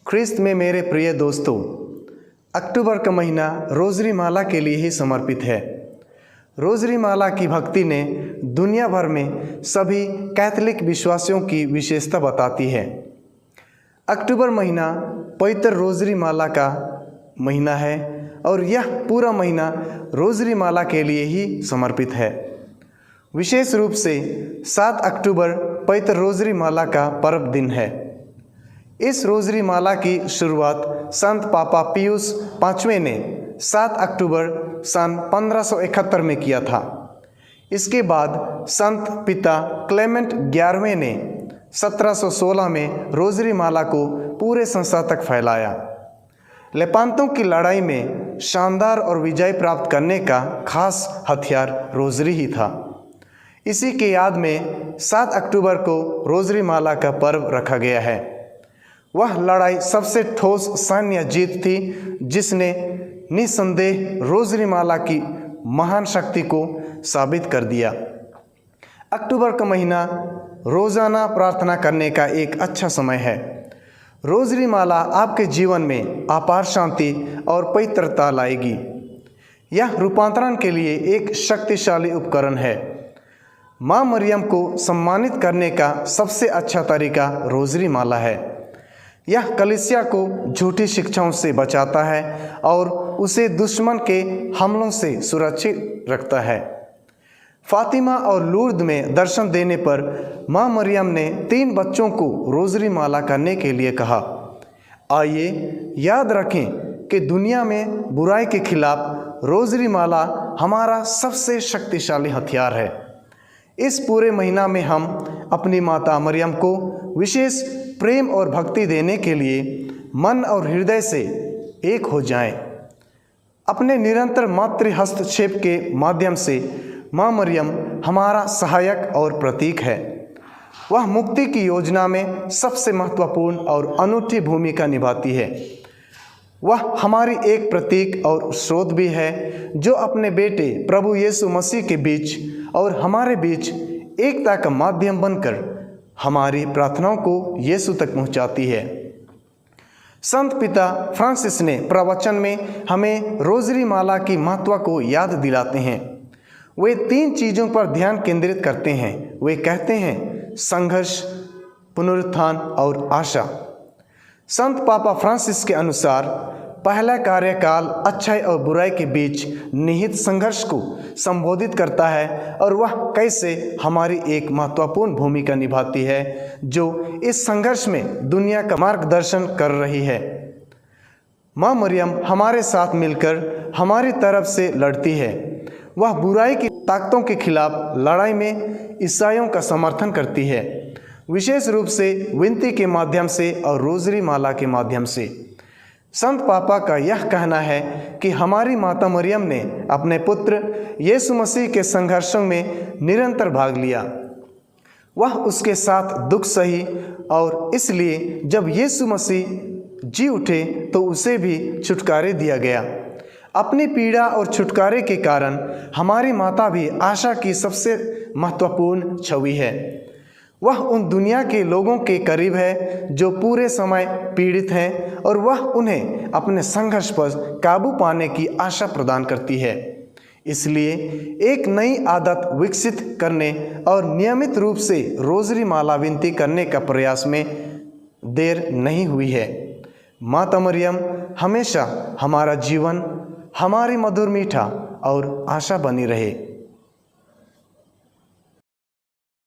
ख्रिस्त में मेरे प्रिय दोस्तों, अक्टूबर का महीना रोज़री माला के लिए ही समर्पित है। रोज़री माला की भक्ति ने दुनिया भर में सभी कैथोलिक विश्वासियों की विशेषता बताती है। अक्टूबर महीना पवित्र रोज़री माला का महीना है और यह पूरा महीना रोज़री माला के लिए ही समर्पित है। विशेष रूप से 7 अक्टूबर पवित्र रोज़री माला का पर्व दिन है। इस रोज़री माला की शुरुआत संत पापा पियुस पाँचवें ने 7 अक्टूबर सन 1571 में किया था। इसके बाद संत पिता क्लेमेंट 11वें ने 1716 में रोज़री माला को पूरे संसार तक फैलाया। लेपांतों की लड़ाई में शानदार और विजय प्राप्त करने का खास हथियार रोज़री ही था। इसी के याद में 7 अक्टूबर को रोज़री माला का पर्व रखा गया है। वह लड़ाई सबसे ठोस सैन्य जीत थी जिसने निसंदेह रोज़री माला की महान शक्ति को साबित कर दिया। अक्टूबर का महीना रोज़ाना प्रार्थना करने का एक अच्छा समय है। रोज़री माला आपके जीवन में अपार शांति और पवित्रता लाएगी। यह रूपांतरण के लिए एक शक्तिशाली उपकरण है। माँ मरियम को सम्मानित करने का सबसे अच्छा तरीका रोज़री माला है। यह कलीसिया को झूठी शिक्षाओं से बचाता है और उसे दुश्मन के हमलों से सुरक्षित रखता है। फातिमा और लूर्द में दर्शन देने पर माँ मरियम ने 3 बच्चों को रोज़री माला करने के लिए कहा। आइए याद रखें कि दुनिया में बुराई के खिलाफ रोज़री माला हमारा सबसे शक्तिशाली हथियार है। इस पूरे महीना में हम अपनी माता मरियम को विशेष प्रेम और भक्ति देने के लिए मन और हृदय से एक हो जाएं। अपने निरंतर मातृ हस्तक्षेप के माध्यम से माँ मरियम हमारा सहायक और प्रतीक है। वह मुक्ति की योजना में सबसे महत्वपूर्ण और अनूठी भूमिका निभाती है। वह हमारी एक प्रतीक और स्रोत भी है जो अपने बेटे प्रभु यीशु मसीह के बीच और हमारे बीच एकता का माध्यम बनकर हमारी प्रार्थनाओं को यीशु तक पहुंचाती है। संत पिता फ्रांसिस ने प्रवचन में हमें रोज़री माला की महत्व को याद दिलाते हैं। वे 3 चीज़ों पर ध्यान केंद्रित करते हैं। वे कहते हैं संघर्ष, पुनरुत्थान और आशा। संत पापा फ्रांसिस के अनुसार पहला कार्यकाल अच्छाई और बुराई के बीच निहित संघर्ष को संबोधित करता है और वह कैसे हमारी एक महत्वपूर्ण भूमिका निभाती है जो इस संघर्ष में दुनिया का मार्गदर्शन कर रही है। माँ मरियम हमारे साथ मिलकर हमारी तरफ से लड़ती है। वह बुराई की ताकतों के खिलाफ लड़ाई में ईसाइयों का समर्थन करती है, विशेष रूप से विनती के माध्यम से और रोज़री माला के माध्यम से। संत पापा का यह कहना है कि हमारी माता मरियम ने अपने पुत्र यीशु मसीह के संघर्षों में निरंतर भाग लिया। वह उसके साथ दुख सही और इसलिए जब यीशु मसीह जी उठे तो उसे भी छुटकारे दिया गया। अपनी पीड़ा और छुटकारे के कारण हमारी माता भी आशा की सबसे महत्वपूर्ण छवि है। वह उन दुनिया के लोगों के करीब है जो पूरे समय पीड़ित हैं और वह उन्हें अपने संघर्ष पर काबू पाने की आशा प्रदान करती है। इसलिए एक नई आदत विकसित करने और नियमित रूप से रोज़री माला विनती करने का प्रयास में देर नहीं हुई है। माता मरियम हमेशा हमारा जीवन, हमारी मधुर मीठा और आशा बनी रहे।